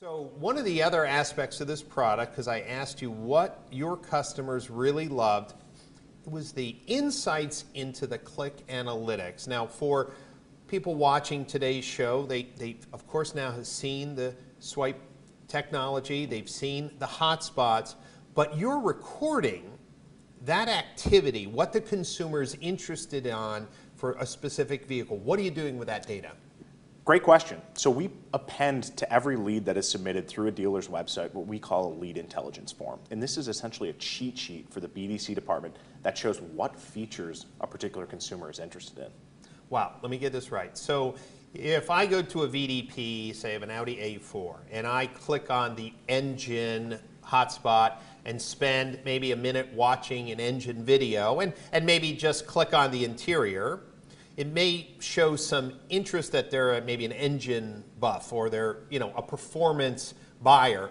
So one of the other aspects of this product, because I asked you what your customers really loved, was the insights into the click analytics. Now, for people watching today's show, they of course now have seen the swipe technology, they've seen the hotspots, but you're recording that activity, what the consumer is interested in for a specific vehicle. What are you doing with that data? Great question. So we append to every lead that is submitted through a dealer's website what we call a lead intelligence form. And this is essentially a cheat sheet for the BDC department that shows what features a particular consumer is interested in. Wow, let me get this right. So if I go to a VDP, say of an Audi A4, and I click on the engine hotspot and spend maybe a minute watching an engine video and maybe just click on the interior, it may show some interest that they're maybe an engine buff or they're a performance buyer.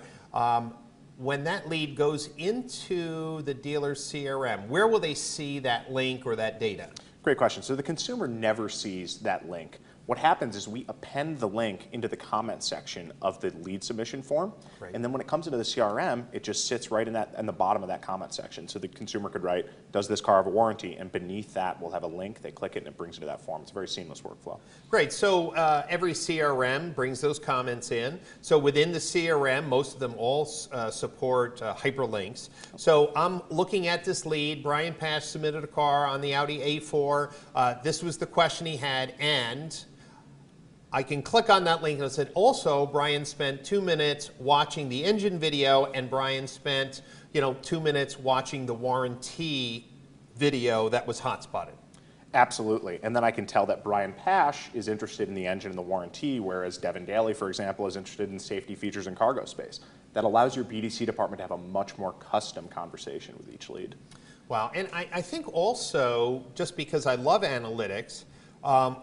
When that lead goes into the dealer's CRM, where will they see that link or that data? Great question. So the consumer never sees that link. What happens is we append the link into the comment section of the lead submission form, Right. and then when it comes into the CRM, it just sits right in the bottom of that comment section. So the consumer could write, "Does this car have a warranty?" And beneath that, we'll have a link. They click it, and it brings it to that form. It's a very seamless workflow. Great. So every CRM brings those comments in. So within the CRM, most of them all support hyperlinks. So I'm looking at this lead. Brian Pash submitted a car on the Audi A4. This was the question he had, and I can click on that link and it said, also, Brian spent 2 minutes watching the engine video, and Brian spent 2 minutes watching the warranty video that was hotspotted. Absolutely. And then I can tell that Brian Pash is interested in the engine and the warranty, whereas Devin Daly, for example, is interested in safety features and cargo space. That allows your BDC department to have a much more custom conversation with each lead. Wow. And I think also, just because I love analytics,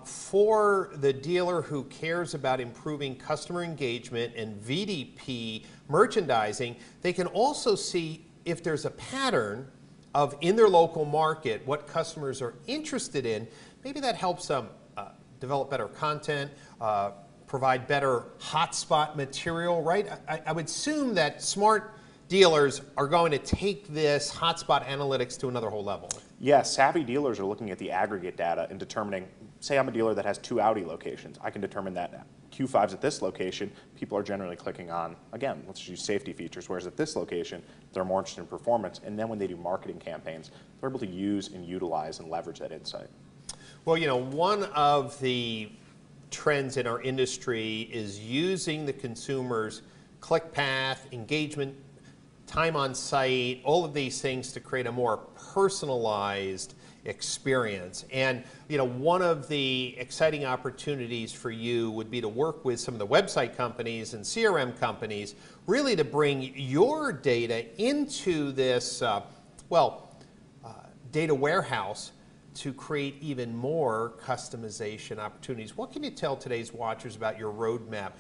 for the dealer who cares about improving customer engagement and VDP merchandising, they can also see if there's a pattern of, in their local market, what customers are interested in. Maybe that helps them develop better content, provide better hotspot material, right? I would assume that smart dealers are going to take this hotspot analytics to another whole level. Yes, savvy dealers are looking at the aggregate data and determining, say I'm a dealer that has 2 Audi locations. I can determine that Q5's at this location, people are generally clicking on, again, let's use safety features, whereas at this location, they're more interested in performance. And then when they do marketing campaigns, they're able to use and utilize and leverage that insight. Well, one of the trends in our industry is using the consumer's click path, engagement, time on site, all of these things to create a more personalized experience. And one of the exciting opportunities for you would be to work with some of the website companies and CRM companies, really to bring your data into this data warehouse to create even more customization opportunities. What can you tell today's watchers about your roadmap?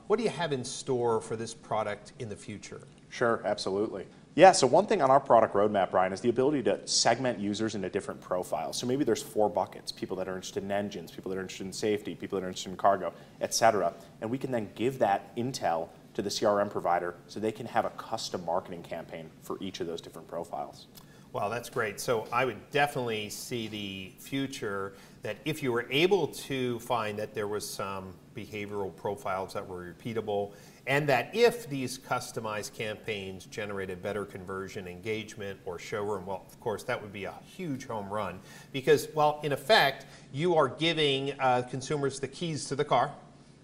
What do you have in store for this product in the future? Sure, absolutely. Yeah, so one thing on our product roadmap, Brian, is the ability to segment users into different profiles. So maybe there's 4 buckets: people that are interested in engines, people that are interested in safety, people that are interested in cargo, et cetera. And we can then give that intel to the CRM provider so they can have a custom marketing campaign for each of those different profiles. Well, that's great. So I would definitely see the future that if you were able to find that there was some behavioral profiles that were repeatable, and that if these customized campaigns generated better conversion, engagement, or showroom, well, of course, that would be a huge home run. Because, well, in effect, you are giving consumers the keys to the car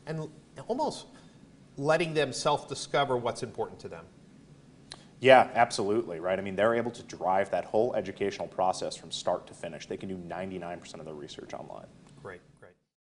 and almost letting them self-discover what's important to them. Yeah, absolutely, right? I mean, they're able to drive that whole educational process from start to finish. They can do 99% of their research online.